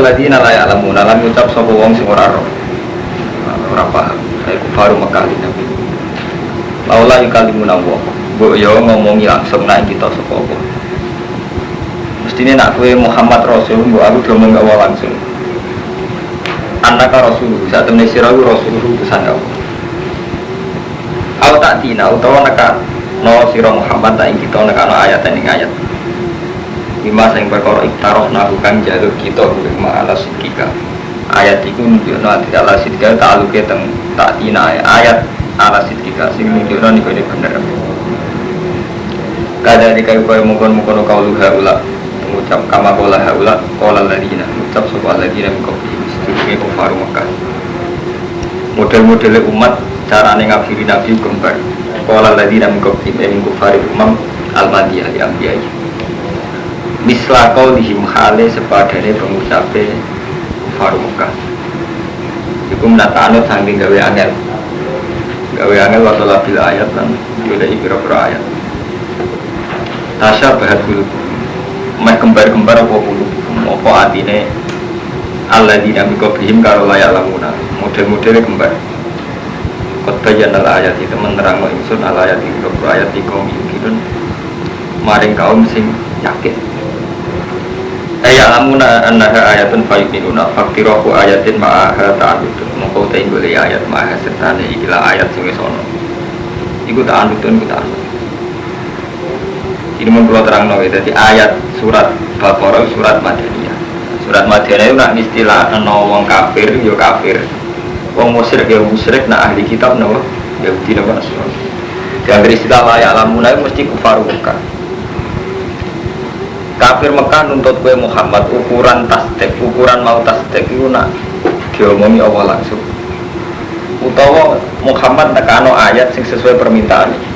ladina la ya'lamuna lan ngucap sapa wong sing ora roh. Ora paham. Iku baru Mekah Nabi. Laula yukalimuna wa. Mbok yo ngomongi langsung nek kita sapa apa. Mestine nak kowe Muhammad Rasul mbok aku diomong gak langsung. Annaka Rasul, saat temne sira Rasul utusan Allah. Au tak dina utawa neka no sira Muhammad tak ing kita nekano ayat ning ayat. Lima sing perkara iktaroh nabukan jalur kita bima ala sidika. Ayat iku nunjukno ati ala sidika ta'aluke teng tak dina ayat ala sidika sing nunjukno niku bener. Kada dikai koyo mungkon-mungkon kaulu haula ngucap kama qala haula qala ladina ngucap sapa ladina mikopi sedurunge kufar Mekah. Model-modele umat carane ngafiri nabi kembar. Qala ladina mikopi min kufar umam al-madiyah di ambiyah. Misla qaulihim hale sepadane pengucape kufar Mekah. Iku menatanut saking gawe angel. Gawe angel wa bil ayat lan dhewe pira-pira ayat. Tasya bahat bulu meh kembar-kembar apa bulu apa atine alladzina biqablihim karo layak lamuna model-modele kembar qad bayyana ayat itu menerangno ingsun ayat iki ayat iki mungkin maring kaum sing yakin lamuna annaha ayatun fayu'minuna faktirohu ayatin ma'aha ta'anutun mongko ta golek ayat ma'aha sertane ikilah ayat sing wis ana iku ta'anutun ku ta'anut. Ini menurut terang nawi, jadi ayat surat Baqarah surat Madaniyah. Surat Madaniyah itu nak istilah wong kafir, yo kafir. Wong musyrik yo musyrik, nak ahli kitab nawa Yahudi nawa Nasrani. Dan dari istilah layak lamuna itu mesti kufar Mekah. Kafir Mekah nuntut kue Muhammad ukuran tasdek, ukuran mau tasdek itu nak diomongi Allah langsung. Utawa Muhammad nekano ayat sing sesuai permintaan.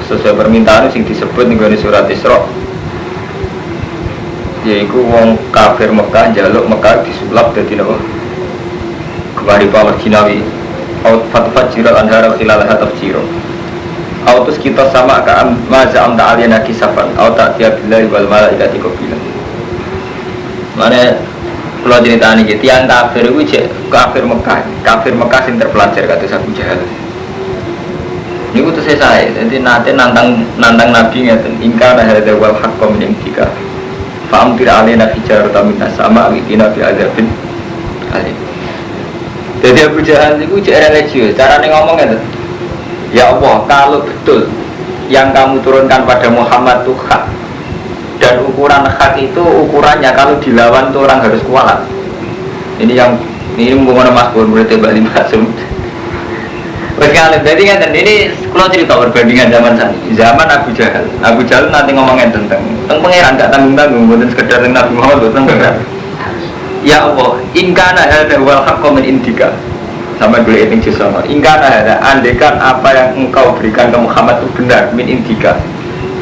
Sesuai permintaan sing disebut ning surat Isra. Yaiku wong kafir Mekah njaluk Mekah disulap dadi napa? Kembali pawar jinawi. Aut fatfat jiral anhara khilalaha tafjiro. Autus kita sama ka maza amta aliyana kisafan. Aut ta'tiya billahi wal malaikati qabila. Mane kula critani iki tiyang kafir iku kafir Mekah. Kafir Mekah sing terpelajar kados Abu Jahal. Niku tuh saya, jadi nanti nantang Nabi ngeten, ingkar ada wal haqqo min indika. Fa'am tira alina hijaratan min as-sama' wiqina bi adzabin alim. Jadi Abu Jahal niku cek religius, carane ngomong ngeten. Ya Allah, kalau betul yang kamu turunkan pada Muhammad itu hak dan ukuran hak itu ukurannya kalau dilawan tuh orang harus kualat. Ini mengenai Mas Bur berarti Bali Masum. Berkali, jadi kan ini kalau cerita perbandingan zaman Abu Jahal. Abu Jahal nanti ngomongin tentang pangeran gak tanggung-tanggung, bukan sekedar tentang Nabi Muhammad, bukan pangeran. Ya Allah, ingkana ada wal haqqo min indika. Sampai boleh ini jisana. Ingkana ada, andekan apa yang engkau berikan ke Muhammad itu benar min indika.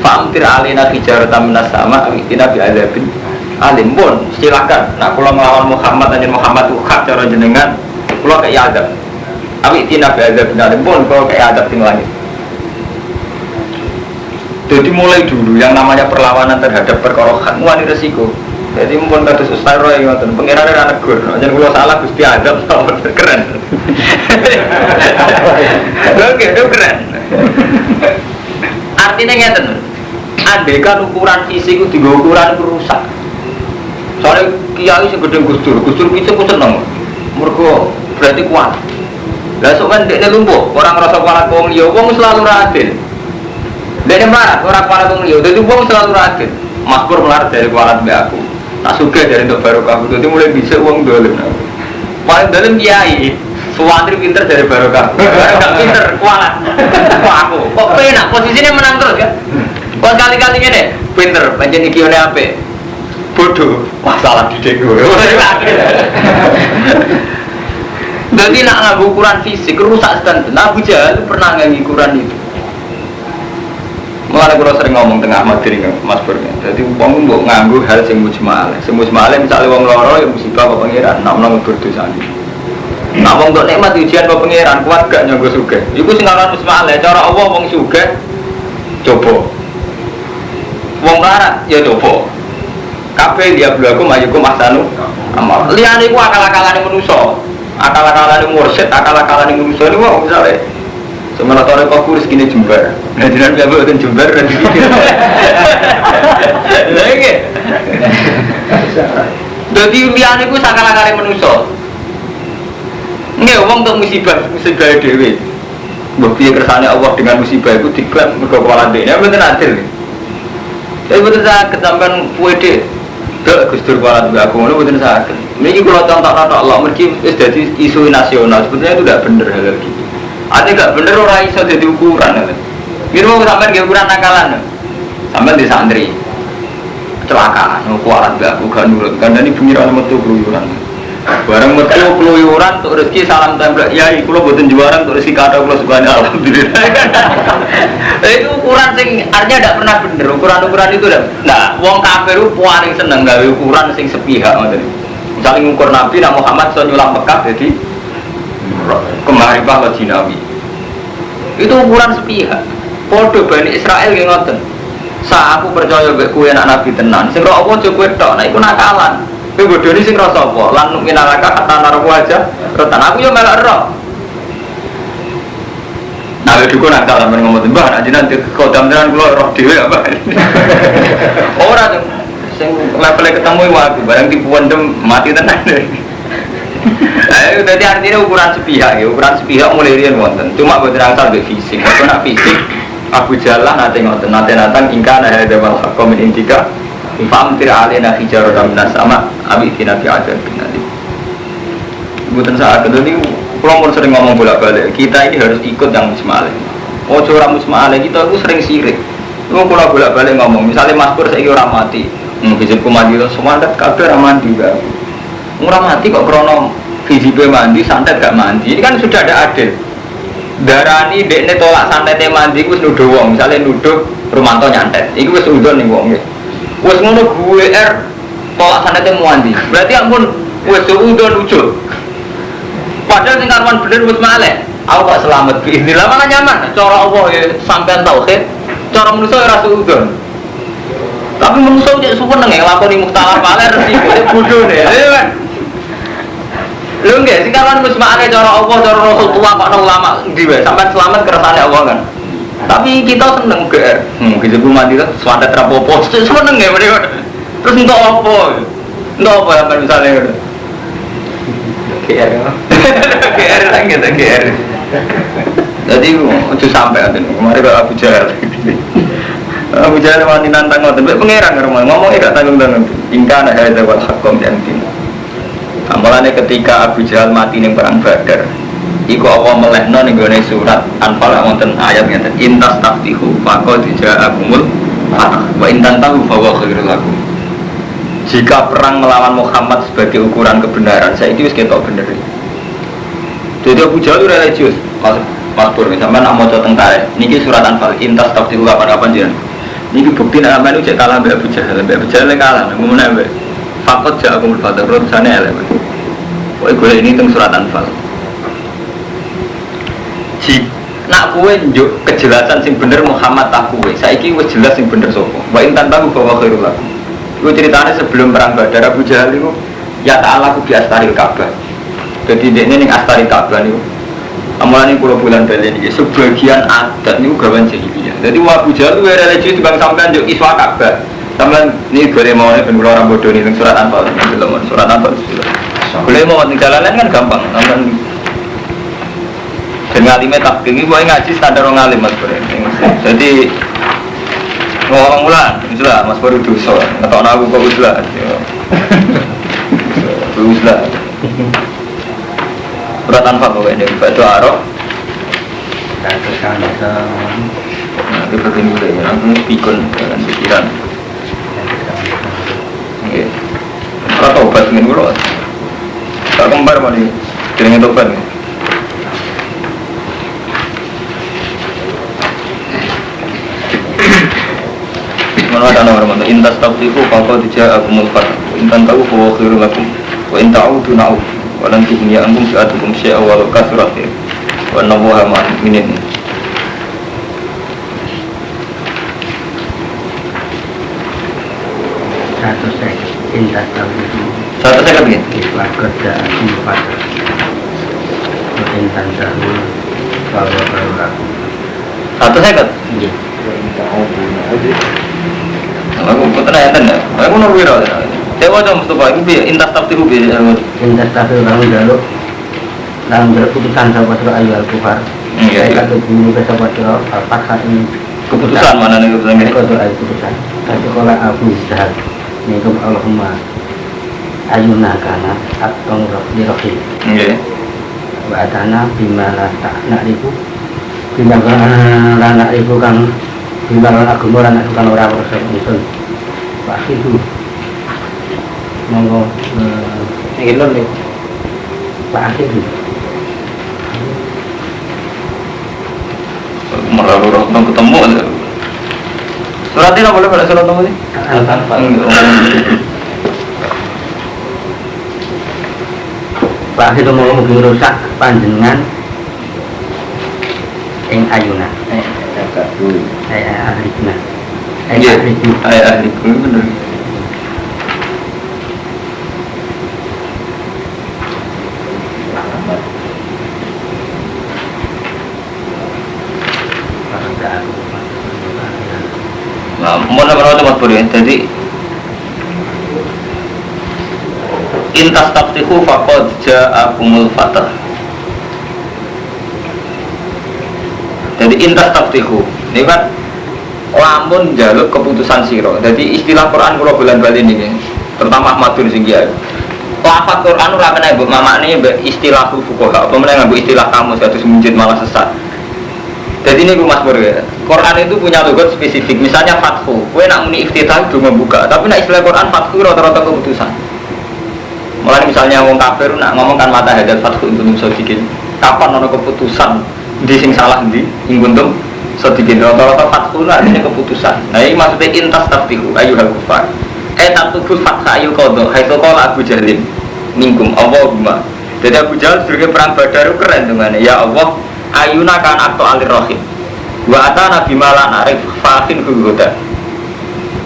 Fa'amtir alina hijaratan minas sama, awitina bi adzabin alim. Pun silakan. Nah, kalau melawan Muhammad dan Muhammad itu hak cara jenengan, kalau kayak adab. Awi tina biasa benar pun kalau kayak adab di langit. Jadi mulai dulu yang namanya perlawanan terhadap perkara hak wani resiko. Jadi mumpun kados Ustaz Roy ngoten, pengiran ora negur, yen kula salah Gusti adab keren. Oke, itu keren. Artinya ngeten. Andekan ukuran fisik itu digo ukuran rusak. Soalnya kiai sing gedhe Gus Dur itu seneng. Mergo berarti kuat. Lah sok kan dekne lumpuh, orang ngrasa kualat wong liya, wong selalu adil. Dekne marah, ora kualat wong liya, dadi wong selalu adil. Makmur melarat dari kualat mbek aku. Tak sugih dari untuk barokah, dadi mulai bisa wong dolim. Paling dolim kiai, suwantri pinter dari barokah. Enggak pinter, kualat. Kok aku, kok penak posisinya menang terus kan? Kok kali-kali ngene, pinter, pancen iki oleh apik. Bodoh, wah salah didik gue. Jadi nak nganggo ukuran fisik rusak sedan. Abu Jahal pernah nganggo ukuran itu. Mulane kula sering ngomong tengah materi Mas Pur. Jadi wong mbok nganggo hal sing mujmal. Sing mujmal misale wong lara ya musibah apa pangeran, nak menawa berdosa. Nak wong tok nikmat ujian apa pangeran kuat gak nyanggo sugih. Iku sing aran mujmal. Cara Allah wong sugih coba. Wong lara ya coba. Kabeh dia belaku majuku masanu amal. Liyane iku akal-akalane manusa. Akal-akalane mursyid, akalane manusa niku wong misale sementara tore kok kurus gini jembar. Nah jenengan piye mboten jembar dan dipikir. Lha iki. Dadi liyane iku akal-akale manusa. Nggih wong tok musibah dhewe. Mbok piye kersane Allah dengan musibah iku diklaim mergo kepala dhekne mboten adil. Tapi mboten saged sampean puede gak Gus Dur kepala dhek aku ngono mboten saged. Niki kula contoh-contoh Allah mergi wis dadi isu nasional sebetulnya itu tidak bener hal gitu. Ate gak bener ora iso dadi ukuran. Gitu mau sampean nggih ukuran nakalan. Sampean di santri. Kecelakaan, kualat dhek aku gak nurut. Kandhane bengi ora metu keluyuran. Barang metu keluyuran untuk rezeki salam tempel. Ya kula mboten juaran untuk rezeki kata kula sukane alhamdulillah. Itu ukuran sing artinya tidak pernah bener. Ukuran-ukuran itu udah. Nah, wong kafir itu paling seneng gawe ukuran sing sepihak ngoten. Misalnya ngukur Nabi Muhammad so nyulam Mekah jadi kemarifah wajinawi. Itu ukuran sepihak. Podo Bani Israel nggih ngoten. Sa aku percaya mbek kowe anak Nabi tenan. Sing ora apa coba tok, nek iku nakalan. Kowe bodoni sing rasa apa? Lan minalaka kata naraku aja. Rotan aku yo melok ero. Nah, dukun nakal sampeyan ngomong mbah nek jenengan kodam tenan kula roh dhewe apa. Ora sing level ketemu wae barang tipuan dem mati tenan. Ayo dadi artinya ukuran sepihak ya, ukuran sepihak mulai riyen wonten. Cuma boten asal mbek fisik. Kok nak fisik Abu Jalal nate ngoten nate-natan ingkang ada wal haqqo min indika. Famtir alena hijaratan minas sama abi tina fi adzabin nanti. Mboten saged niku kula mun sering ngomong bolak-balik, kita ini harus ikut yang musma'aleh. Ojo ora musma'aleh kita itu sering sirik. Lu kula bolak-balik ngomong, misalnya Mas Pur saiki ora mati, hizibku mandi terus semangat kabeh ora mandi gak. Ora mati kok krono hizibé mandi, santet gak mandi. Ini kan sudah ada adil. Darani dekne tolak santete mandi wis nuduh wong, misalnya nuduh Rumanto nyantet. Iku wis udon ning wong. Wes ngono gue tolak sanate muandi. Berarti ampun wes udon lucu. Padahal sing karuan bener wis maleh. Aku kok selamat bi. Inilah mana nyaman. Cara Allah ya sampean tauhid, cara manusa ora udon. Tapi manusa cek seneng nglakoni mukhtalaf maleh resiko bodone. Lho nggih sing karuan wis maleh cara Allah, cara Rasul tua kok ana ulama ndi wae sampean selamat kersane Allah kan. Tapi kita seneng GR. Gitu mati kan suara terapopo. Seneng ya mereka. Terus untuk apa? Untuk apa yang misalnya gitu? GR. GR lagi gitu GR. Jadi itu sampai nanti. Kemarin kalau Abu Jahal. Abu Jahal mati nantang ngoten. Pengeran ngomongnya gak tanggung-tanggung. Ingkana hadza wal haqqum yantin. Amalannya ketika Abu Jahal mati ning perang Badar. Iku Allah melehno ning gone surat Anfal wonten ayat ngeten intas taftihu faqad ja'akumul fath wa intan tahu fa khairul lakum. Jika perang melawan Muhammad sebagai ukuran kebenaran, saya itu wis ketok bener. Jadi Abu Jahal religius. Mas Pur sampean nak maca tentara niki surat Anfal intas taftihu kapan-kapan jenengan. Niki bukti nek sampean cek kalah mbek Abu Jahal, mbek Abu Jahal kalah ngomongnya mbek faqad ja'akumul fath rusane elek. Kowe golek ini teng surat Anfal. Nak kue njuk kejelasan sing bener Muhammad tak kue. Saiki wis jelas sing bener sapa. Wa intan tahu bahwa khairul lakum. Iku ceritane sebelum perang Badar Abu Jahal niku ya ta'ala ku bi astaril Ka'bah. Dadi dekne ning astaril Ka'bah niku. Amane kula bulan bali niki sebagian adat niku gawan jahiliyah. Dadi Abu Jahal kuwi religius bang sampean njuk kiswa Ka'bah. Sampeyan niki gore mawon ben kula ora bodho ning surat Anfal. Surat Anfal. Boleh mau ning dalanan kan gampang. Sampeyan dan ngalimnya tak tinggi, boleh ngaji standar orang ngalim mas Bro. Jadi ngomong mulan, uslah mas baru dosa. Atau aku kok uslah, uslah. Surat Anfal kau ini batu arok. Terus kan kita, nanti begini dulu ya, aku pikun dengan pikiran. Oke, kalau tobat ingin dulu, tak kembar mana ni, dengan tobat ni. Mana ada nama orang intas taftiku kalau tidak aku melfat intan tahu bahwa khairul lakum wa intau tu nau wa lan tuhni ankum sa'atukum syai'a wa law kasurat wa nawaha ma'minin. satu saya intas tahu itu Satu saya begini. ikhlas kerja empat intan tahu bahwa aku Satu saya kan. iya Aku putra yang tanda. Aku nunggu wira. Dewa jam Mustafa itu bi intas tafsir bi. intas tahu kamu jaluk dalam keputusan sahabat surah ayu al-kufar Iya. saya kata dulu ke sahabat surah al-fatihah ini Keputusan mana nih keputusan ini? Kau doa keputusan. Tapi kalau aku istirahat, nih kamu Allahumma ayuna kana atau rohim. Iya. Wa atana bimala tak nak ribu, bimala nak ribu kan, bimala agama nak kan orang proses usul. Pak itu, monggo Ingin nih. Pak itu. Meralu roh ketemu. Surat ini boleh pada surat apa sih? Pak itu mau mungkin rusak panjenengan ing ayuna. Ahlina. Iya. Ahli bener. Nah, mau nama tempat boleh. Jadi intas taftihu faqad ja'akumul fatah. Jadi intas taftihu ini kan lamun jaluk keputusan siro. Jadi istilah Quran kalau bulan-bulan ini, terutama Ahmadun Singgiai. Lafaz Quran ora kena mbok mamakne istilah fuqaha. Apa meneh nganggo istilah kamus kados munjid malah sesat. Jadi ini Mas Bro ya. Quran itu punya logat spesifik. Misalnya fathu. Kowe nak muni iftitah itu membuka. Tapi nak istilah Quran fathu rata-rata keputusan. Mulai misalnya wong kafir nak ngomong kan mata hadat fathu itu sodikin. Kapan ono keputusan di sing salah ndi ing kuntum sodikin rata-rata fathu artinya keputusan. Nah ini maksudnya intas taftihu ayyuhal kufar. Tatubul fatha ayu qadha haitsu qala Abu Jahlin minkum Allahumma. Jadi Abu Jahal sebagai perang Badar keren dengan ya Allah ayuna kan akto alir rohim wa atana bimala narif fahin huda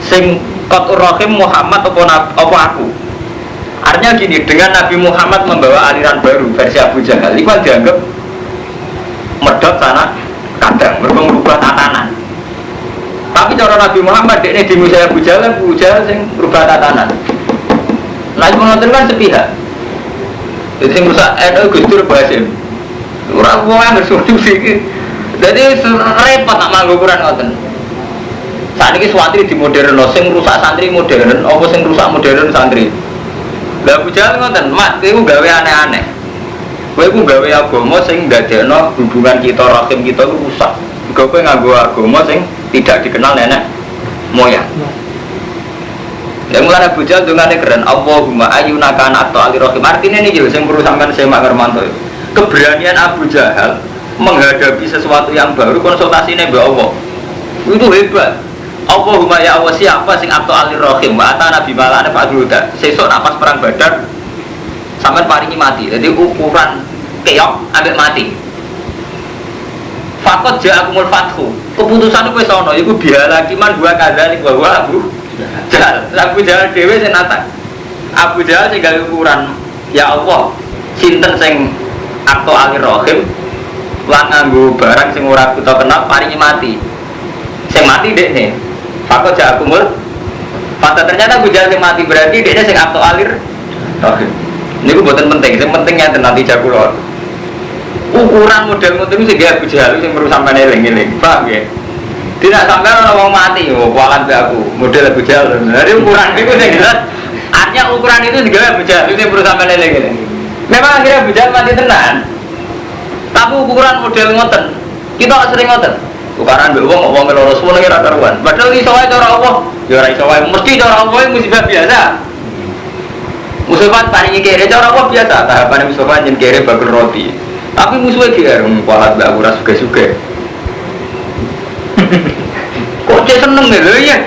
sing kotur rohim Muhammad apa aku artinya gini, dengan Nabi Muhammad membawa aliran baru versi Abu Jahal itu kan dianggap medot sana kadang merubah tatanan. Tapi cara Nabi Muhammad ini di Musa Abu Jahal sing merubah tatanan. Nah itu menonton kan sepihak. Jadi sing rusak Gus Dur Basim orang yang bersolusi. Jadi repot nak manggo Quran ngoten. Saat ini santri di modern, sing rusak santri modern, apa sing rusak modern santri. Lah Abu Jahal ngoten, Mas, kowe gawe aneh-aneh. Kowe ku gawe agama sing ndadekno hubungan kita rahim kita ku rusak. Kowe nganggo agama sing tidak dikenal nenek moyang. Yang mulai Abu Jahal dungane keren, Allahumma ayyuna kana atau alirrohim. Artinya ini juga yang perlu sampean Semak Hermanto. Keberanian Abu Jahal menghadapi sesuatu yang baru konsultasinya Mbak Allah. Itu hebat. Allahumma ya Allah siapa sing atau alirrohim. Wa atana bimalane fa'duda. Sesuk pas perang Badar sampean paringi mati. Jadi ukuran keok ambek mati. Fakot ja'akumul fathu. Keputusan itu wis ana, iku bihala kiman dua kadzalik bahwa Abu Jahal. Abu Jahal dhewe sing nata. Abu Jahal sing gawe ukuran, ya Allah, sinten sing akto alirrohim lan nganggo barang sing ora kita kenal paringi mati. Sing mati dekne. Fakot ja'akumul fathu. Ternyata Abu Jahal sing mati berarti dekne sing akto alirrohim. Niku mboten penting, sing penting enten nanti jakulon. Ukuran model ngoten iki sing Abu Jahal sing perlu sampeyan eling-eling. Paham nggih? Tidak sampai orang mau mati, kualan be aku model Abu Jahal. Jadi ukuran itu sing jelas. Artinya ukuran itu juga Abu Jahal itu perlu sampeyan eling-eling. Memang akhirnya Abu Jahal mati tenan. Tapi ukuran model ngoten. Kita sering ngoten. Tukaran mbek wong loro suwe ora karuan. Padahal iso wae cara Allah, ya ora iso wae mesti cara Allah musibah biasa. Musibah paling kere cara Allah biasa, tahapan musibah jen kere bakul roti. Tapi musuhnya kira kualat mbak aku rasa suge-suge. Kok dia seneng nih lho ya.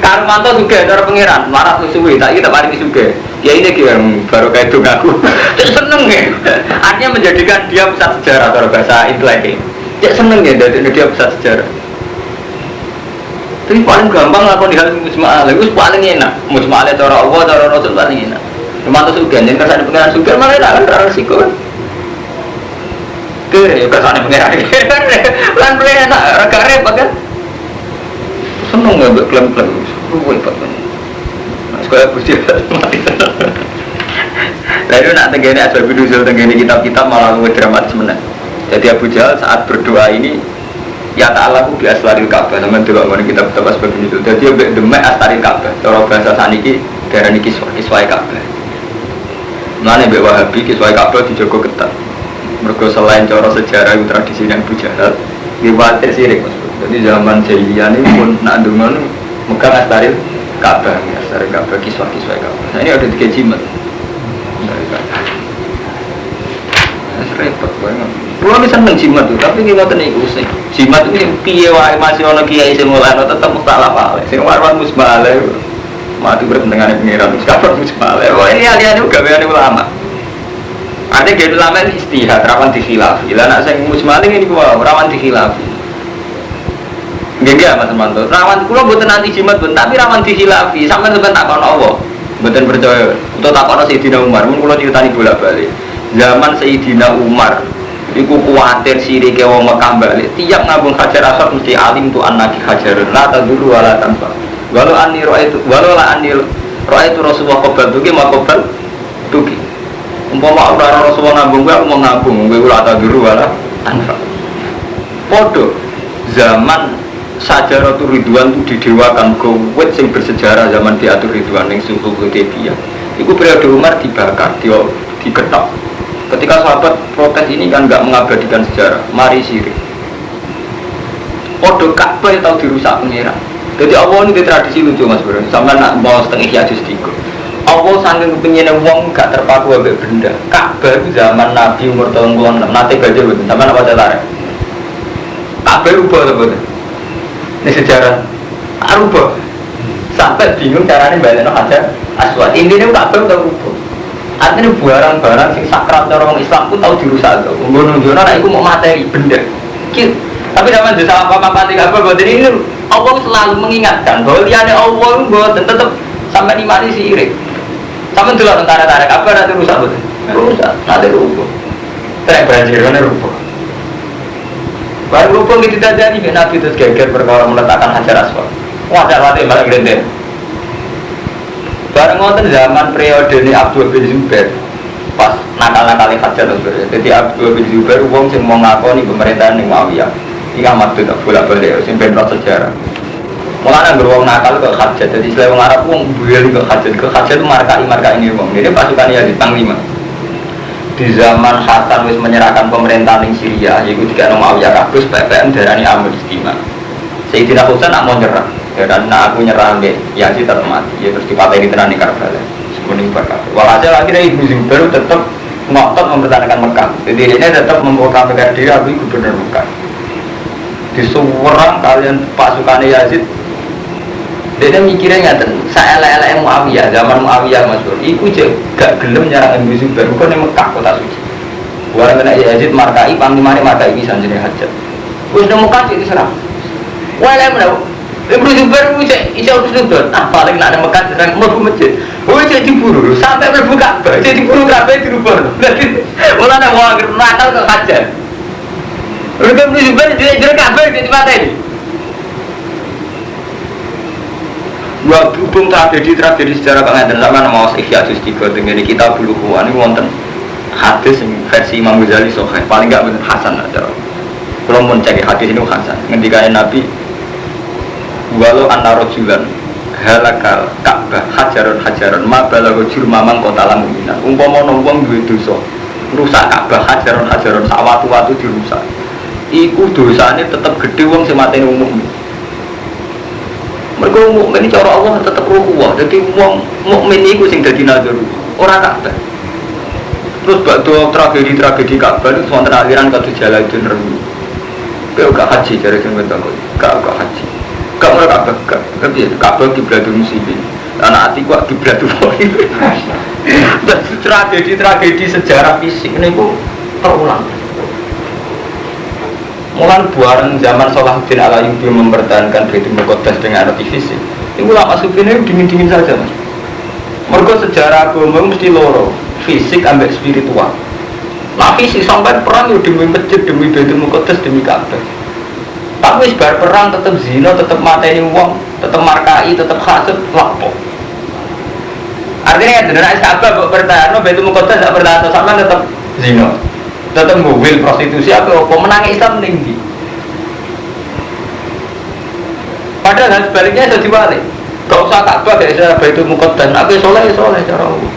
Karmanto suge cara pangeran, marah suwe, tak kita paling suge. Ya ini kira baru kayak dong aku. Dia seneng nih. Artinya menjadikan dia pusat sejarah cara bahasa intelek. Dia seneng ya dari dia pusat sejarah. Tapi paling gampang lakon di hal mujmal, itu paling enak. Mujmal cara Allah, cara Rasul paling enak. Rumah tu sugan, jangan kersane pengiran sugan malah enak kan, terlalu resiko kan. Ke kersane pengiran, pelan pelan enak, raga repot kan. Seneng ya buat klaim-klaim, repot kan. Sekolah bujil mati. Lalu nak tenggene asal biduzul tenggene kitab-kitab malah lebih dramatis mana. Jadi Abu Jahal saat berdoa ini ya ta'alaku bi aslaril Ka'bah, sampeyan delok ngene kitab-kitab asbab nuzul. Dadi mbek demek aslaril Ka'bah, cara bahasa saniki darani kiswahe Ka'bah. Mane mbek Wahabi kiswahe Ka'bah dijogo ketat. Mergo selain cara sejarah tradisi Abu Jahal, riwayat sirik Mas. Jadi zaman jahiliyah ini pun nak ndonga megang aslaril Ka'bah, aslaril Ka'bah kiswah-kiswahe Ka'bah. Nah ini ada 3 jimat. Repot banget. Pulau ini seneng jimat tuh, tapi kita teniku sih. Jimat itu yang piye wae masih ono kiai sing mulane tetep mustalah wae. Sing warwan musbale. Mati bertengane pengiran kapan musbale. Wah ini aliane gaweane ulama. Artinya gawe ulama ini istihad, rawan dikhilaf. Lah nek sing musbale ini kuwi rawan dikhilaf. Nggih Mas Manto. Rawan kula mboten nanti jimat pun, tapi rawan dikhilafi. Sampeyan sampeyan takon Allah. Mboten percaya. Utawa takon Sayyidina Umar, mun kula critani bolak-balik. Zaman Sayyidina Umar iku kuwatir sirike wong Mekah balik tiap ngabung Hajar Aswad mesti alim tu anaki hajarun la taduru wala tanfa walau anni ra'aitu Rasulullah qabal tuki ma qabal tuki umpama ora Rasulullah ngabung kowe mau ngabung kowe la taduru wala tanfa podo zaman Sajaratul Ridwan itu didewakan gowet sing bersejarah zaman diatur Ridwan ning Sulhul Hudaybiyah iku periode Umar dibakar diketok. Ketika sahabat protes ini kan nggak mengabadikan sejarah, mari sirik. Podo Ka'bah tahu dirusak pengira. Jadi Allah ini tradisi lucu Mas Bro. Sampai nak mau setengah hiatus tiga. Allah saking pengen wong gak terpaku ambek benda. Ka'bah itu zaman Nabi umur tahun 6 nate baca betul. Sampai apa tarik? Ka'bah rubah betul. Ini sejarah. Rubah. Sampai bingung caranya balekno Hajar Aswad. Intinya Ka'bah tahu rubah. Artinya barang-barang sing sakral orang Islam pun tahu dirusak tuh. Nunjukno nek iku mau materi benda. Tapi zaman desa apa-apa tidak apa ini Allah selalu mengingatkan bahwa liyane Allah mboten tetep sampai imani sirik. Sampe delok tentara-tentara apa nanti rusak betul. Rusak, nanti rubuh. Terus banjir kan rubuh. Baru rubuh gitu jadi Nabi terus geger perkara meletakkan Hajar Aswad. Wah, dak malah glender. Bareng ngoten zaman periode ini Abdul bin Zubair pas nakal-nakali Hajar Aswad. Jadi Abdul bin Zubair wong sing mau ngakoni pemerintahan ning Muawiyah. Iki amat tak bolak-balik sing ben sejarah. Mulane anggere wong nakal ke Hajar. Jadi istilah wong Arab wong duwe ke Hajar. Ke Hajar itu marka ini wong. Ini pasukan Yazid Panglima. Di zaman Hasan wis menyerahkan pemerintahan ning Syria, yaiku dikene Muawiyah kabus PPM darani Amr Istimewa. Sayyidina Husain nak mau nyerah. Ya dan aku nyerah deh, ya sih tetap mati. Ya terus dipateni tenan di Karbala. Semuanya berkata. Walhasil akhirnya Ibnu Zubair tetap ngotot mempertahankan Mekah. Jadi ini tetap memproklamirkan diri aku gubernur Mekah. Di seorang kalian pasukannya Yazid, dia mikirnya ngaten. Saya elek-elek Muawiyah, zaman Muawiyah Mas Bro. Iku gak gelem nyerang Ibnu Zubair. Bukan yang Mekah kota suci. Orang kena Yazid markai, panglimane markai bisa jadi Hajar. Wis nemu Mekah diserang. Wah lemu. Ibnu Zubair iso sudut. Paling nak ada Mekah serang mlebu masjid. Jadi diburu sampai mlebu Ka'bah. Jadi diburu Ka'bah dirubah. Mulane wong nakal kok Hajar. Ibnu Zubair jadi Ka'bah jadi mateni. Dua hubung tragedi sejarah pengantin sama nama Ihya Juz 3 dengan kita Bulughah ini wonten hadis versi Imam Ghazali Sahih paling enggak bener hasan aja. Kalau mau cek hadis ini hasan. Ngendikane Nabi walau anna rajulan halakal Ka'bah hajaron ma balagha jurmamang kota lamuminan umpama ana wong duwe dosa rusak Ka'bah hajaron sak watu-watu dirusak iku dosane tetep gedhe wong sing mateni umum mergo mukmin cara Allah tetep rukuh dadi wong mukmin iku sing dadi nazar ora Ka'bah terus bakdo tragedi Ka'bah itu wonten aliran kados Jalaluddin Rumi kowe gak haji jare sing wedok gak haji gak mereka tapi kabel kiblatul muslimin anak hati kuat kiblatul muslimin dan tragedi sejarah fisik ini pun terulang Mulai buaran zaman Salahuddin Al-Ayyubi mempertahankan Baitul Muqaddas dengan arti fisik. Ini ulama sufi ini dingin-dingin saja mas. Mergo sejarah agama mesti loro, fisik ambek spiritual. Nah fisik sampai perang yo demi masjid, demi Baitul Muqaddas, demi Ka'bah. Tapi sebar perang tetap zina, tetap mateni wong, tetap markai, tetap hasud, lapo. Artinya dengan Ka'bah kok bertahan, Baitul Muqaddas tak bertahan, sama tetap zina. Tetap ngawil prostitusi atau apa menangi Islam tinggi. Padahal sebaliknya sudah dibalik. Gak usah Ka'bah, gak usah Baitul Muqaddas. Aku soleh cara Allah.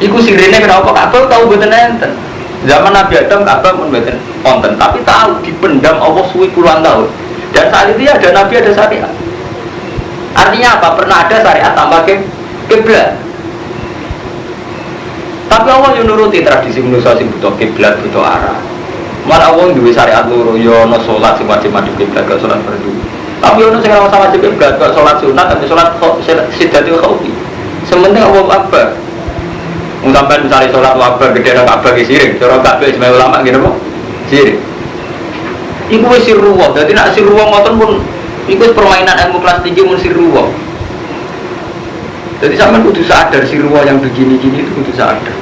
Iku sirine kenapa Ka'bah tahu betul enten. Zaman Nabi Adam Ka'bah pun betul konten, tapi tahu dipendam Allah suwi puluhan tahun. Dan saat itu ada Nabi, ada syariat. Artinya apa? Pernah ada syariat tanpa kiblat. Tapi Allah yang nuruti tradisi manusia sing butuh kiblat, butuh arah. Malah Allah duwe syariat loro, yo ono salat sing wajib madhep kiblat, gak salat fardu. Tapi ono sing ora usah wajib kiblat, gak salat sunat, tapi salat sidatul khawfi. Sementing Allah Akbar. Mun sampean misale salat Akbar gede nang Ka'bah ki sirik, cara Ka'bah isme ulama ngene apa? Sirik. Iku wis sirruwa, dadi nek sirruwa ngoten pun iku permainan ilmu kelas tinggi mun sirruwa. Jadi sampean kudu sadar sirruwa yang begini-gini itu kudu sadar.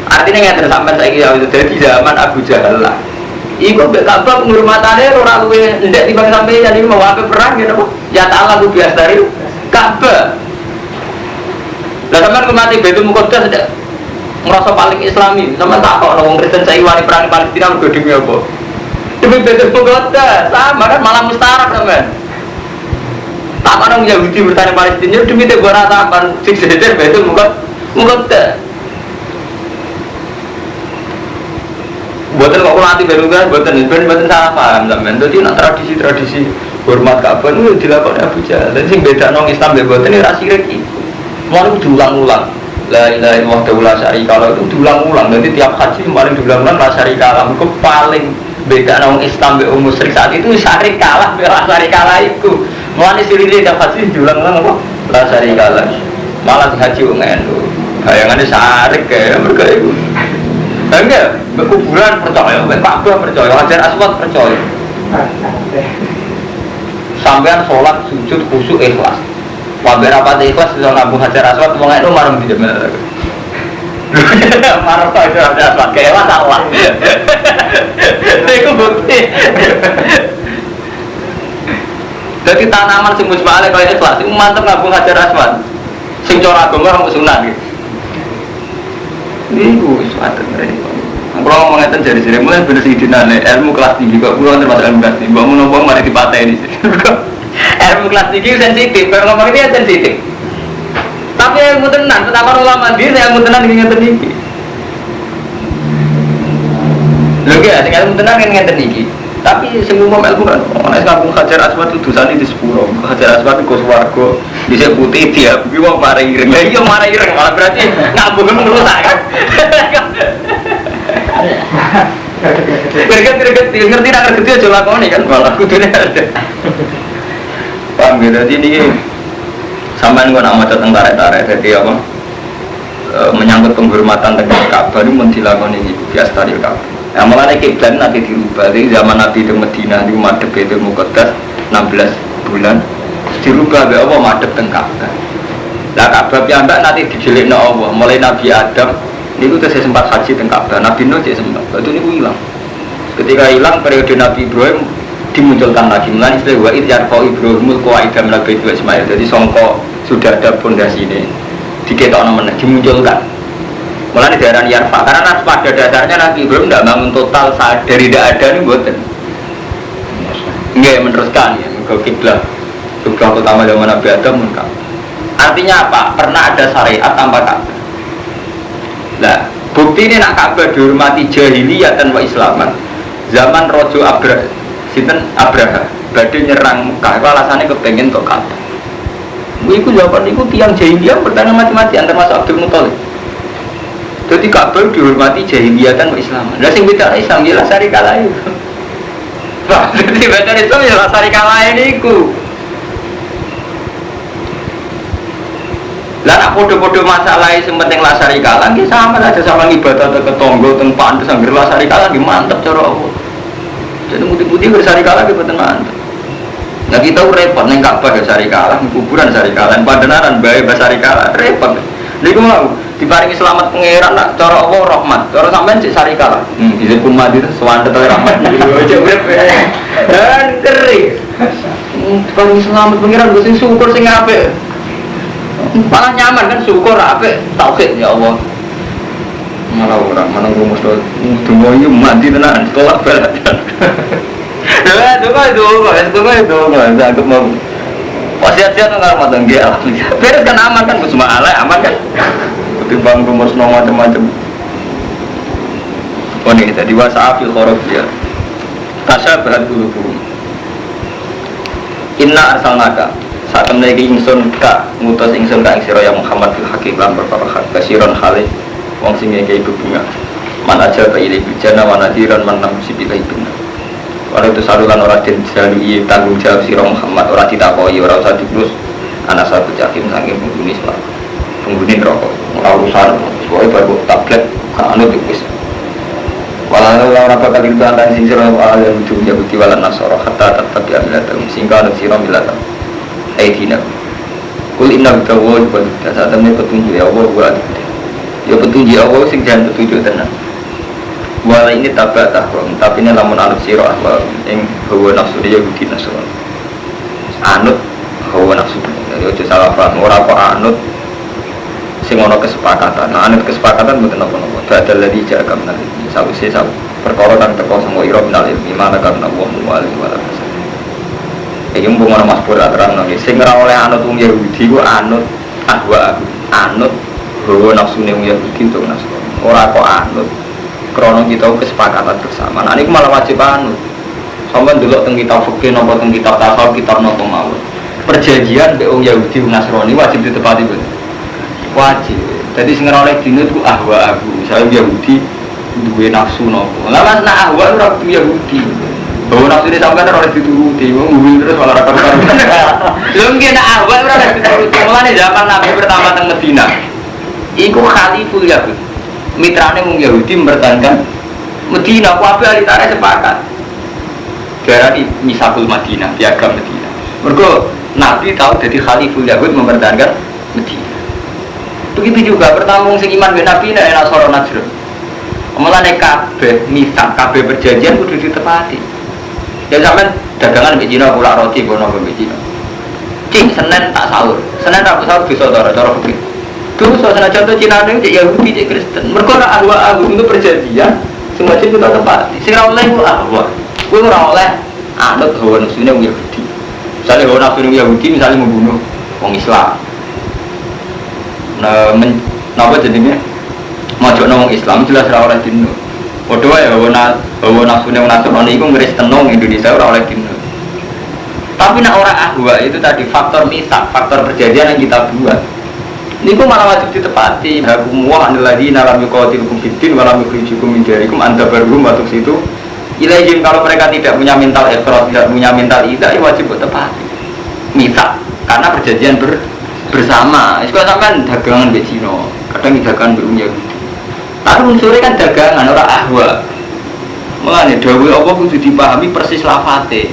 Artinya nggak tersampai saya kira itu dari zaman Abu Jahal lah. Iku Ka'bah penghormatannya orang luwe ndek timbang sampai jadi mau apa perang gitu apa? Ya ta'ala ku biasa dari Ka'bah. Lah sampean mati Baitul Muqaddas tidak merasa paling Islami. Sampean tak kok orang Kristen saya wani perang Palestina mergo demi apa? Demi Baitul Muqaddas. Sama kan malah mustarak sampean. Tak mana Yahudi bertanya Palestina demi tegur ratapan siksa Baitul Muqaddas. Buatan kok nanti baru kan, buatan salah paham sampean. Jadi nak tradisi hormat Ka'bah itu dilakukan Abu Jahal. Dan sing beda nong Islam be buatan ini rasi reki. Mau diulang-ulang. La ilaha illallah la syarika lahu itu diulang-ulang. Nanti tiap haji paling diulang-ulang la syarika lahu. Itu paling beda nong Islam be musyrik saat itu syarika lah, la syarika lahu itu. Mulane sirine tiap haji diulang-ulang apa? La syarika lahu. Malah haji ngene. Bayangannya syarik kayak mereka itu. Enggak, kuburan percaya, Ka'bah percaya, Hajar Aswad percaya. Sampean sholat, sujud, khusyuk, ikhlas. Wabar apa ikhlas, bisa ngabu Hajar Aswad, mau ngait marah di jemel. Marah kok Hajar Aswad, kayak tak lah. Itu bukti. Jadi tanaman sing musbale kaya ikhlas, itu mantep ngabu Hajar Aswad. Sing cara agama orang sunat gitu. Ini gue suatu mereka. Kalau ngomong ngeten jadi mulai bener sih dinane ilmu kelas tinggi kok gue termasuk ilmu kelas tinggi. Bangun ngomong mari dipatah ini. Ilmu kelas tinggi sensitif. Kalau ngomong ini sensitif. Tapi ilmu tenan, pertama ulama diri ilmu tenan ingin ngeten iki. Lho ki, ilmu tenan ingin ngeten iki. Tapi semua ilmu kan, orang ngabung Hajar Aswad itu dosane di sepuro. Hajar Aswad itu swarga, bisa putih dia. Tapi mau marah ireng, iya marah ireng malah berarti ngabung merusak kan. Gerget, ngerti nak ngerti aja lakoni kan malah kudune ada. Paham gitu, jadi ini sampean kok nak maca tentara-tentara jadi apa? Menyangkut penghormatan terhadap Ka'bah ini mun dilakoni iki biasa dari Ka'bah. Nah, malah kiblat nanti dirubah. Jadi zaman Nabi di Madinah di madhep Baitul Muqaddas 16 bulan dirubah be apa madhep teng Ka'bah. Lah Ka'bah piyambak nanti dijelikno Allah. Mulai Nabi Adam niku tesih sempat haji teng Ka'bah. Nabi Nuh cek sempat. Batu niku hilang. Ketika hilang periode Nabi Ibrahim dimunculkan lagi. Mulai istilah wa idyarfa Ibrahimul qawaida min al-bait wa Ismail. Jadi sangka sudah ada pondasi ini diketokno meneh dimunculkan. Mulai daerah Yarfa, karena pada dasarnya Nabi Ibrahim tidak bangun total saat dari tidak ada nih buatan. Enggak meneruskan ya, ke kiblat. Juga utama zaman Nabi Adam munkar. Artinya apa? Pernah ada syariat tanpa Ka'bah. Nah, bukti ini nak Ka'bah dihormati jahiliyah dan wa Islaman. Zaman Rojo Abraha, badai nyerang Mekah. Alasannya kepengen ke Ka'bah. Iku jawaban itu tiang jahiliyah bertanya mati-matian termasuk Abdul Muthalib. Jadi Ka'bah dihormati jahiliyah dan Islam. Lah sing beda Islam ya syarikat lain. Wah, jadi beda Islam ya syarikat lain iku. Lah nak podo-podo masalah sing penting la syarika lah nggih sama aja sama ibadah ke tonggo teng pantes anggere la syarika lah nggih mantep cara Allah. Jadi mudi-mudi bersarika lah boten mantep. Nah kita repot neng Ka'bah ya syarika lah, kuburan syarika lah, pandenaran bae syarika lah repot. Niku mau diparingi selamat pangeran nak cara Allah rahmat, cara sampean cek syarika lah. Izin kumat itu swandet rahmat aja urip. Dan kering. Diparingi selamat pangeran sing syukur sing apik. Malah nyaman kan syukur apik tauhid ya Allah. Malah orang mana rumus do dungo iki mati tenan tolak balik. Dungo itu agak mau wasiat-wasiat nggak mau tanggi alhamdulillah. Beres kan aman kan semua alay aman kan. Ketimbang rumus no macam-macam. Oh ini tadi wasafil khorof ya. Tasyabahat qulubuhum. Inna arsalnaka saat menaiki ingsun ka ngutus ingsun ka ing sira ya Muhammad fil haqiqah perkara hak kasiron khalih wong sing ngekei bunga man aja ka ilai bijana wa nadiran man namsi bilai benar walau itu saluran orang den jalui tanggung jawab sira Muhammad ora ditakoi ora usah diurus ana satu jakim saking penghuni swarga penghuni neraka ora urusan pokoke baru tablet kan anu wis walau ora bakal dibantan sing sira alim ujung Yahudi wala Nasara hatta tetapi amilatan singka ana sira milatan aidina kul inna bidawa ibadah saat temen petunjuk ya Allah wa ya petunjuk Allah sing jangan petunjuk tenan wala ini tabak tahrum tapi ini lamun anut sira ahwa ing hawa nafsu dia Yahudi Nasrani anut hawa nafsu ya aja salah paham ora kok anut sing ana kesepakatan nah anut kesepakatan mboten napa-napa badal ladzi jaga menal sawise perkara kang teko sanga ira minal ilmi mana karena Allah mu'alim wala iki mbung ana Mas Pur ateran nang sing ora oleh anut wong Yahudi ku anut ahwa anut hawa nafsune wong Yahudi untuk Nasrani ora kok anut krana kita kesepakatan bersama. Nah niku malah wajib anut. Sampeyan delok teng kitab fikih napa teng kitab tasawuf kitab napa mawon. Perjanjian mbek wong Yahudi wong Nasrani wajib ditepati ben. Wajib. Jadi sing ora oleh dinut ku ahwa aku. Saya Yahudi duwe nafsu napa. Lah mas nak ahwa ora kudu Yahudi. Bahwa nafsu ini sampeyan ora dituruti. Wong ngene terus malah ora karuan. Lho nggih nak ahwa ora dituruti. Mulane zaman Nabi pertama teng Madinah. Iku khaliful Yahudi. Mitrane wong Yahudi mempertahankan Madinah, kabeh alitare sepakat. Garani Misakul Madinah, piagam Madinah. Mergo Nabi tahu jadi khaliful Yahud mempertahankan Madinah. Begitu juga pertama wong sing iman ben Nabi nek Nasara Najran. Mulane kabeh misak, kabeh perjanjian kudu ditepati. Ya sampean dagangan mbek Cina kula roti kono mbek Cina. Cing Senin tak sahur. Senin tak sahur bisa cara fikih. Dulu soalnya contoh Cina itu cek Yahudi, cek Kristen. Mereka nak ahwa untuk perjanjian, semua cek kita tepati. Si rawleh itu ahwa, gue rawleh anut hawa nafsunya orang Yahudi. Misalnya hawa nafsunya Yahudi, misalnya membunuh orang Islam. Nah, apa jadinya? Majok orang Islam jelas rawleh dino. Waduh ya hawa nafsunya orang Nasrani itu Kristen orang Indonesia rawleh dino. Tapi nak orang ahwa itu tadi faktor misak, faktor perjanjian yang kita buat. Niku malah wajib ditepati. Hakum wa anil ladina lam yuqatilukum fid-din wa lam yukhrijukum min diyarikum anta barum batuk situ. Ilaihim kalau mereka tidak punya mental ikhlas, tidak punya mental ida, ya wajib ditepati. Misak karena perjanjian bersama. Iku sampean dagangan mbek Cina, kadang dagangan mbek Yahudi. Tapi unsurnya kan dagangan ora ahwa. Mulane dawuh apa kudu dipahami persis lafate.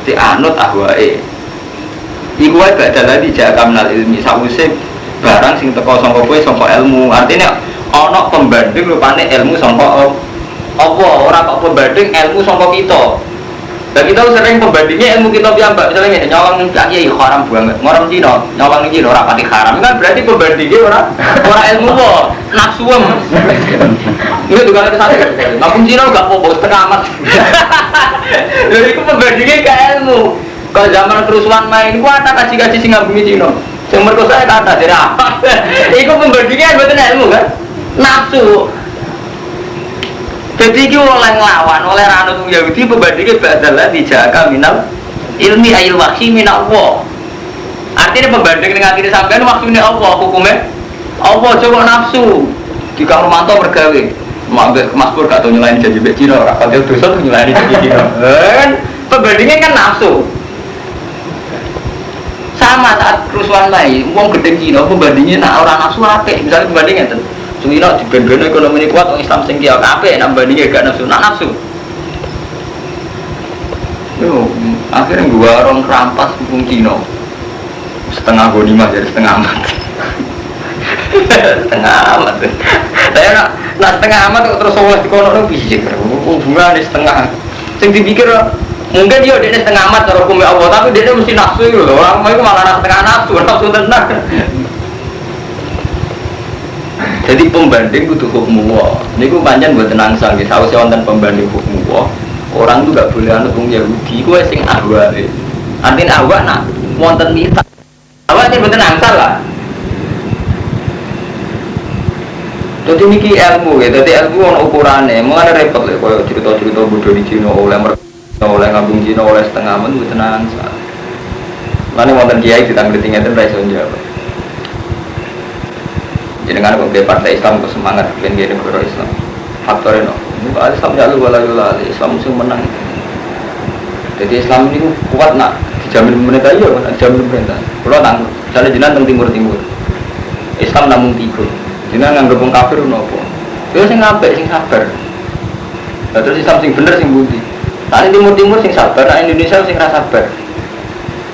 Dadi anut ahwae. Iku wae badal lagi jaga menal ilmi sawise barang sing teko sangka kowe sangka ilmu. Artinya ana pembanding rupane ilmu sangka apa ora kok pembanding ilmu sangka kita. Dan kita sering pembandingnya ilmu kita piyambak. Misalnya nyawang kiai haram banget. Ngorom Cina, nyawang Cina ora pati haram. Kan berarti pembandingnya ora ilmu kok. Nafsu em. Itu juga ada satu. Ngapun Cina gak apa-apa setengah amat. Lha iku pembandingnya ke ilmu. Kalau zaman kerusuhan main ku ada kaji-kaji sing ngabumi Cina. Yang merkosa itu ada dari apa? Itu pembandingnya betul ilmu kan? Nafsu. Jadi itu oleh ngelawan, oleh ranut Yahudi pembandingnya badalah dijaga minal ilmi ayil wahyi minal Allah. Artinya pembanding dengan diri sampean maksudnya Allah, hukumnya Allah coba nafsu. Di Kang Romanto mergawe, Mas Pur gak tau nyelain janji mbek Cina, ora kalau dosa tuh nyelain janji Cina. Kan pembandingnya kan nafsu. Sama saat kerusuhan lain, uang gede Cina pembandingnya nak orang nafsu apik, misalnya pembandingnya tuh. Cina di band-band ekonomi kuat, orang Islam sing kiai apik, nak bandingnya gak nafsu, nak nafsu. Yo, akhirnya gua orang kerampas hukum Cina. Setengah gonimah jadi setengah amat. Setengah amat. Saya nak setengah amat terus soleh di kono piye? Hubungan setengah. Sing dipikir mungkin dia setengah amat cara hukum Allah, tapi dia mesti nafsu itu loh. Orang itu malah setengah nafsu tenang. Jadi pembanding butuh hukum Allah. Ini ku panjang buat tenang sang. Sausé wonten pembanding hukum Allah. Orang itu gak boleh anut wong Yahudi. Ku sing ahwa. Artinya ahwa nak wonten mita. Ahwa sing mboten angsal lah. Jadi niki ilmu ya, jadi ilmu ono ukurane. Mengane repot lho koyo cerita-cerita bodho di Cina oleh oleh ngambung Cina oleh setengah men mboten angsal. Mane wonten kiai ditanggleti ngeten ra iso njawab. Jenengan kok partai Islam kok semangat ben ngene negara Islam. Faktornya no. Muka Islam ya lu wala Islam sing menang. Jadi Islam ini kuat nak dijamin pemerintah ya, dijamin pemerintah. Kalau tang, misalnya jenengan teng timur. Islam namung tiga. Jenengan nganggep wong kafir napa? Yo sing apik, sing sabar. Lah terus Islam sing bener sing budi. Nah timur sing sabar, nah Indonesia sing ra sabar.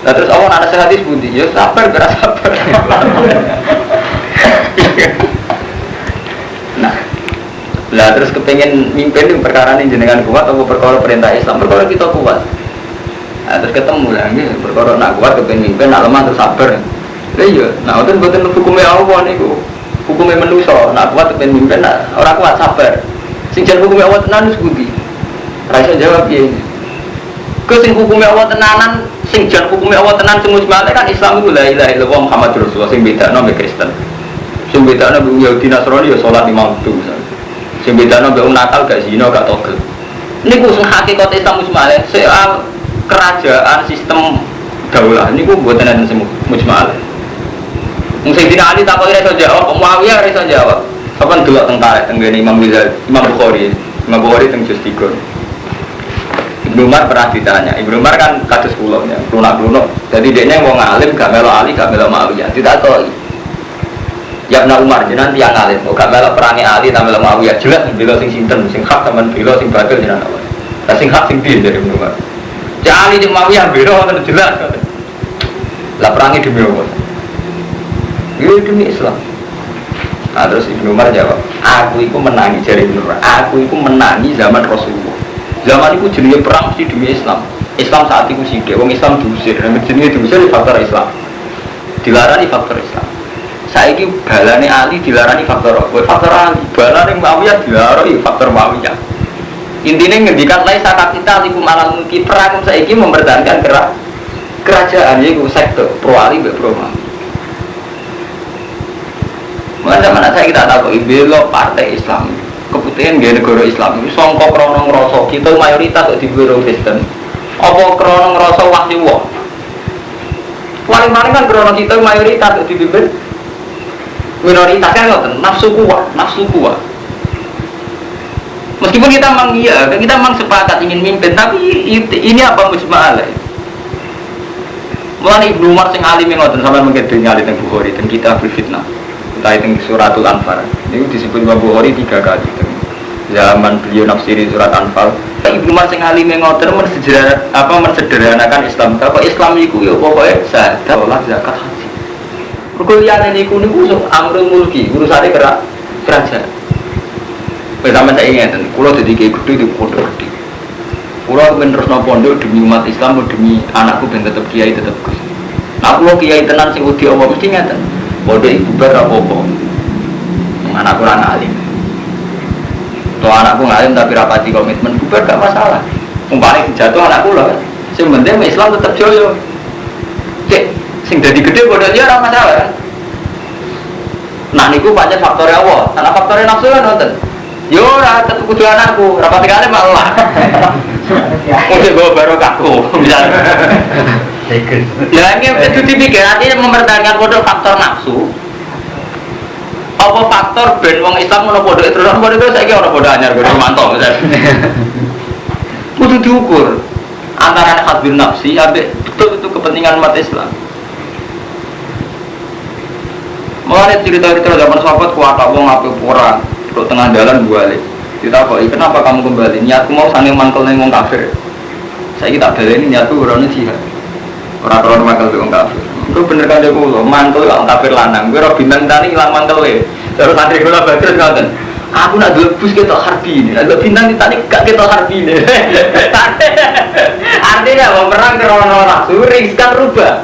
Lah terus Allah ana hadis budi, yo sabar ora sabar. Nah, lah terus kepengen mimpin yang perkara ini jenengan kuat atau perkara perintah Islam, perkara kita kuat. Nah, terus ketemu lah, perkara nak kuat kepengen mimpin, nak lemah terus sabar. Lah iya, nah itu bukan hukumnya Allah nih, hukumnya manusia. Nak kuat kepengen mimpin, nak orang kuat sabar. Sing jan hukumnya Allah tenan wis budi. Raisa jawab piye? Sing hukumnya Allah tenanan, sing jan hukumnya Allah tenan semua kan Islam itu la ilaha illallah Muhammadur Rasulullah, sing bedakno mek Kristen. Sing bedakno mbek Yahudi Nasrani ya salat 5 waktu misalnya. Sing bedakno mbek nakal gak zina gak togel. Niku sing hakikat Islam mujmalah, soal kerajaan sistem daulah niku mboten enten sing mujmalah. Wong sing dina Ali tak kok iso jawab, Muawiyah ora iso jawab. Kapan delok teng karek teng Imam Bukhari teng juz 3. Ibnu Umar pernah ditanya, Ibnu Umar kan kados kula ya, lunak-lunak. Jadi dekne wong alim gak melok Ali, gak melok Muawiyah. Ditakoki. Ya Ibnu Umar jenengan tiyang alim, gak melok perangi Ali ta melok Muawiyah. Jelas bela sing sinten, sing hak sampean bela sing batil jenengan apa. Lah sing hak sing piye dari Ibnu Umar. Ya Ali di Muawiyah bela wonten jelas. Lah perangi demi apa? Ya demi Islam. Nah, terus Ibnu Umar jawab, aku itu menangi jari Ibnu Umar, aku itu menangi zaman Rasulullah. Zaman itu jenenge perang mesti demi Islam. Islam saat itu sithik, wong Islam diusir, jenenge diusir di faktor Islam. Dilarani faktor Islam. Saiki balane Ali dilarani faktor apa? Faktor Ali. Balane Muawiyah dilarani faktor Muawiyah. Intinya ngendikan lain sakat kita likum alal mulki, perang saiki mempertahankan kerajaan yaiku sektor pro Ali mbek pro Muawiyah. Mana saya kita tahu bela partai Islam keputusan gaya negara Islam itu songkok krono ngerasa kita mayoritas di negara Kristen apa krono ngerasa wahyu wah paling-paling kan krono kita mayoritas dipimpin minoritas kan nafsu kuat meskipun kita memang iya kita memang sepakat ingin mimpin tapi ini apa mujma'al mulai Ibnu Umar sing alim ngoten sampeyan mungkin nyali teng Bukhari teng kitab fitnah tentang suratul Anfal ini disebut Imam Bukhari 3 kali zaman beliau nafsiri surat Anfal Ibnu Umar sing alime ngoten mensederhanakan Islam kok Islam iku ya pokoke zakat salat zakat haji perkuliahan niku amrul mulki urusane kerajaan pertama saya ingin kula dadi kiai gedhe di pondok gedhe kula men terusno pondok demi umat Islam demi anakku ben tetep kiai tetep Gus nah kula kiai tenan sing wedi Allah mesti ngeten bodoh ibu berapa-apa anak kurang alim kalau anakku ngalim tapi rapati komitmen bubar gak masalah umpamanya jatuh anakku lah yang penting Islam tetap joyo cek sing jadi gede bodoh dia orang masalah nah niku banyak faktor Allah karena faktornya nafsu kan nonton yo tetap kudu anakku rapati ngalim Allah mungkin gue baru kaku misalnya ya ini itu dipikir artinya mempertahankan bodoh faktor nafsu apa faktor ben wong Islam ono bodoh terus bodoh itu saiki ono bodoh anyar bodoh mantap misalnya kudu diukur antara hadbil nafsi ambek betul itu kepentingan umat Islam Mulai cerita-cerita zaman sahabat kuat wong apik ora, kok tengah jalan balik. Ditakoki, "Kenapa kamu kembali?" "Niatku mau sange mangkel ning wong kafir." Saiki tak baleni niatku ora jihad. Ora krono mangkel wong kafir. Itu bener kan aku lho, mantel wong kafir lanang. Kowe ora bintang tani ilang mantele. Terus santri kula badrus ngoten. Aku nak dilebus ketok harbi ini. Nak bintang tani gak ketok harbi ini. Artinya wong perang krono nafsu riskan rubah.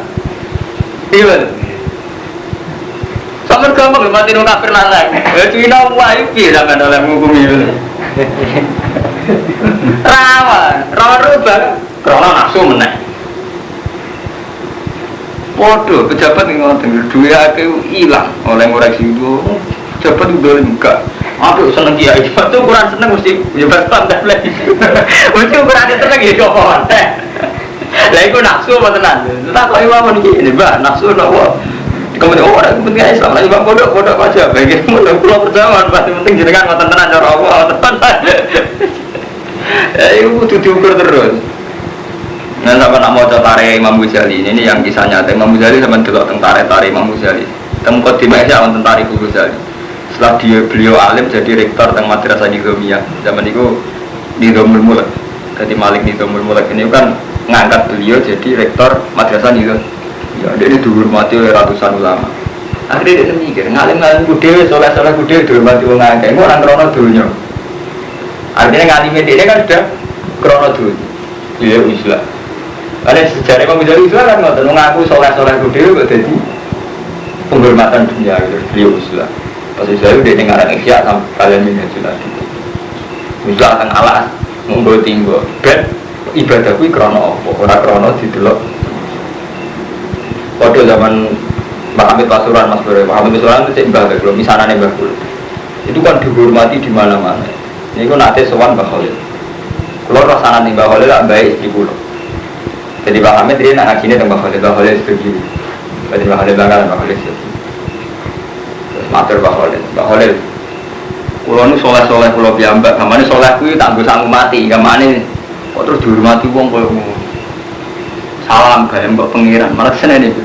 Iya. Sampai gampang lho mati wong kafir lanang. Cina wae piye sampean oleh ngukumi ngono. Rawan rubah krono nafsu meneh. Waduh, pejabat yang ngoten duwe akeh ilang oleh ngoreksi itu. Pejabat udah enggak. Aku seneng kiai, itu ukuran seneng mesti pejabat standar lagi. Mesti ukuran seneng ya kok teh. Lah iku nafsu apa tenan? Tak kok imam iki, Mbak, nafsu napa? Kemudian orang penting Islam lagi bang bodoh aja. Bagi bodoh pulau perjalanan pasti penting jenengan ngoten tenan cara Allah tenan. Iku kudu diukur terus. Nah, sama nak mau tare Imam Ghazali ini yang kisah nyata. Imam Ghazali sama delok tentara Imam Ghazali. Tempat di Malaysia on tentara Imam Ghazali. Setelah beliau alim jadi rektor teng Madrasah Nizamiyah. Zaman itu Nizamul Mulk. Jadi Malik Nizamul Mulk ini kan ngangkat beliau jadi rektor Madrasah Nizamiyah. Ya, dia dihormati oleh ratusan ulama. Akhirnya dia mikir, ngalim-ngalim kudewe, soleh-soleh kudewe dihormati wong akeh. Ini orang krono dunya. Artinya ngalim ini kan sudah krono dunya. Beliau Islam. Karena sejarah Imam Ghazali Islam kan ngoten ngaku soleh-soleh kudewe kok dadi penghormatan dunia gitu. Beliau Islam. Pas saya udah dengar Ihya sampai kalian ini sudah gitu. Misal akan alas nggo tinggo. Ben ibadah kuwi krono apa? Ora krono didelok. Pada zaman Mbak Hamid Pasuruan, Mas Bro, Mbak Hamid Pasuruan itu cek Mbak Gaglo, misalnya Mbak Gaglo itu kan dihormati di mana-mana. Ini kan nanti sowan Mbak Khalil. Kalau rasanya Mbak Khalil tak baik istri pulau. Jadi Mbak Hamid dia nak ngajinya dengan Mbak Khalil setuju. Jadi Mbak Khalil bangga Mbak Khalil setuju. Terus matur Mbak Khalil. Pulau ini soleh-soleh pulau biambak, kamane soleh kuwi tak bisa mati, kamane kok terus dihormati wong koyo ngono. Salam bae mbok pengiran, malah senene iki.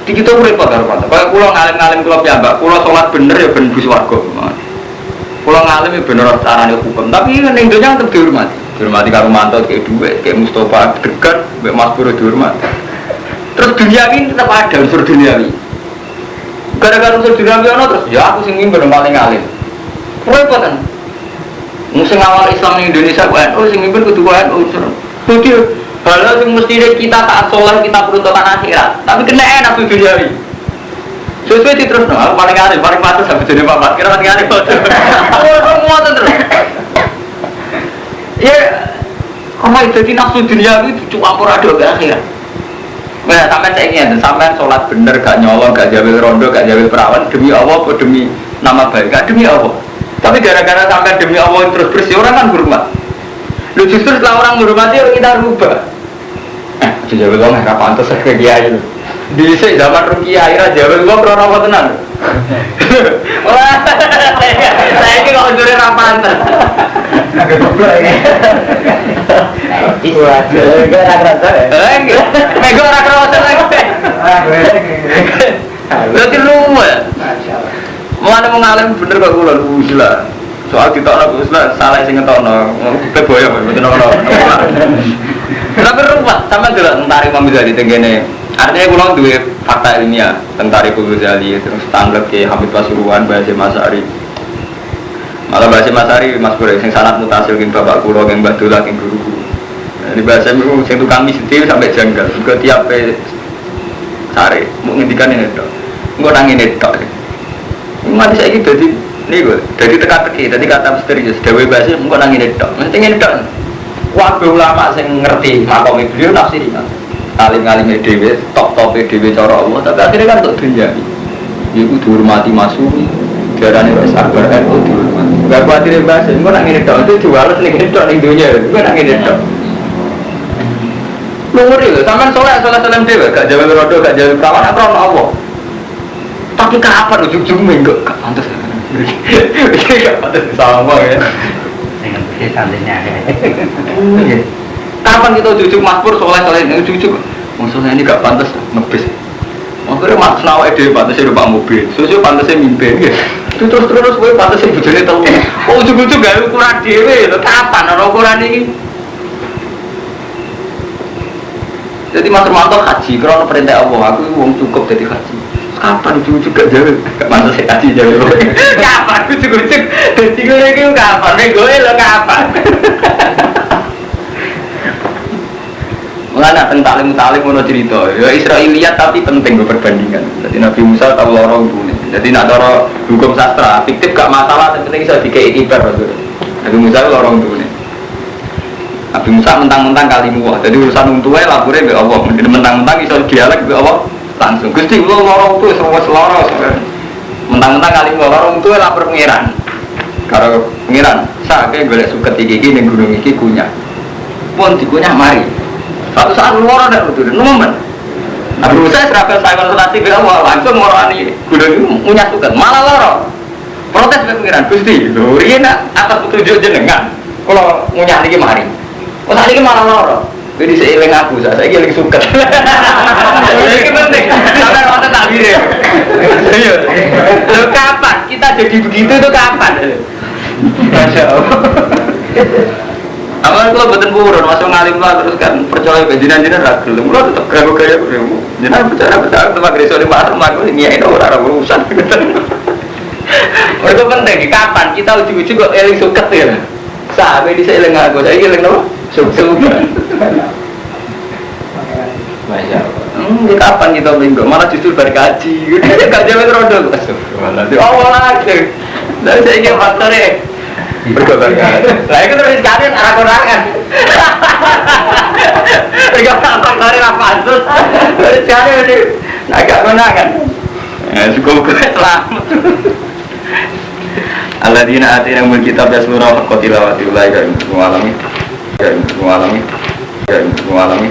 Di kita urip karo Pak. Kaya kula ngalim-ngalim kula piyambak, kula salat bener ya ben bus warga. Kula ngalim ya bener carane hukum, tapi ning donya tetep dihormati. Dihormati karo mantu kayak dhuwit, kayak Mustofa dekat, mbek Mas Pur dihormati. Terus duniawi tetep ada unsur duniawi. Gara-gara unsur duniawi ono terus ya aku sing mimpi paling ngalim. Repot kan. Musuh awal Islam di Indonesia NU sing mimpi kudu NU unsur. Kudu hal yang mesti kita taat soleh, kita peruntukan akhirat. Tapi kena enak tuh duniawi. Sesuai di terus, aku paling aneh, paling patut sampai jadi papat. Kira paling aneh kok. Aku mau terus. Ya, kamu jadi nafsu duniawi itu cuma porado ke akhirat. Nah, sampai saya ingin, sampai sholat bener, gak nyolong, gak jawil rondo, gak jawil perawan demi Allah, atau demi nama baik, gak demi Allah. Tapi gara-gara sampai demi Allah terus bersih, orang kan hormat. Lu justru setelah orang menghormati kita rubah. Jawab lo nggak pantas ke kiai. Di zaman Rukiah akhirnya jawab lo krono apa tenan. Wah, saya ini kalau juri rapantes. Agak goblok ini. Enggak nak rasa. Enggak. Mego nak rasa lagi. Berarti lu ya. Mau ada mengalim bener kok kula lu gila. Soal kita orang Islam salah sing ngetokno. Keboyo mboten ono. Tapi rupa sama juga tentang Imam Ghazali tenggene. Artinya kula duwe fakta ilmiah tentang Imam Ghazali terus tanggap ke Hamid Pasuruan Basim Masari. Malah Basim Masari Mas Bro sing sanad mutasil king bapak kula king Mbah Dola king guru. Di Basim iku sing tukang mesti sampai janggal. Juga tiap sare mau ngendikan ini tok. Engko nang ngene tok. Mati saiki dadi niku dadi teka-teki, dadi kata misterius. Dewe Basim engko nang ngene tok. Mesti ngene tok. Wabe ulama sing ngerti makome beliau nafsiri kan. Alim-alim dhewe, top-top dhewe cara Allah, tapi akhirnya kan untuk dunia. Iku dihormati masuk, diarani wis sabar kan dihormati. Enggak kuwatir bahasa, engko nak ngene tok itu diwales ning ngene tok ning dunia, engko nak ngene tok. Luwur lho, sampean saleh dhewe, gak jawe rodo, gak jawe perawan, krono Allah. Tapi kapan ujug-ujug minggu gak pantes. Iki gak pantes sama ya. Dengan santrinya. Kapan kita ujuk makmur soleh ini ujuk-ujuk. Maksudnya ini gak pantas ngebis. Oh, Akhirnya mas nawa ide pantasnya numpak mobil, susu pantasnya mimpi. Itu terus gue pantasnya bujurnya tahu. Oh ujung-ujung gak ukuran dewe, lo kapan ada ukuran ini? Jadi Mas Romanto haji, karena perintah Allah, aku uang cukup jadi haji. Kapan ujung-ujung gak jauh? Gak pantas haji jauh. Kapan ujung-ujung? Jadi gue lagi kapan? Gue lo kapan? Mengenai tentang talim mau cerita, ya Israiliyat tapi penting gue perbandingan. Jadi Nabi Musa tahu lorong dunia. Jadi nak cara hukum sastra, fiktif gak masalah, yang penting bisa dikei ibar. Nabi Musa lorong dunia. Nabi Musa mentang-mentang kalimu, jadi urusan untuknya laporin ke Allah. Mentang-mentang bisa dialek ke Allah langsung. Gusti lo lorong tuh semua selorong. Mentang-mentang kalimu lorong tuh lapor pengiran. Kalau pengiran, saya kayak gue suka tinggi ning gunung iki kunyah. Pun dikunyah mari. Suatu saat luar ada betul, nomen. Nabi Musa serapel saya konsultasi ke Allah langsung ngorani gunung itu punya suket, malah lorong. Protes ke pengiran, Gusti, lho ini atas petunjuk jenengan. Kalau ngunyah lagi mari, oh tadi malah lorong. Jadi seiling aku, saya giling suket. Ini penting, sampai waktu tak biru. Lo kapan kita jadi begitu itu kapan? Masya Allah. Amal kalau betul buron masuk ngalim lah terus kan percaya ke jinan-jinan ragu, lo tetap keragu gaya berimu. Jinan percaya tempat gereja di mana rumah ini ini orang urusan. Itu penting. Kapan kita uji-uji kok eling suket ya? Sampai di eling aku, saya eling apa? Suket. Masya Allah. Kapan kita minggu? Malah justru berkaji. Gak jalan rondo. Oh lagi. Dari saya ingin faktornya. Berkobar-kobar. Lah itu terus sekalian arah konangan. Tiga faktornya apa terus? Terus sekalian ini agak konangan. Suka-suka selamat. Alladzina atina mul kitab yasmuna haqqa tilawati ulaika hum alamin. Ya alamin.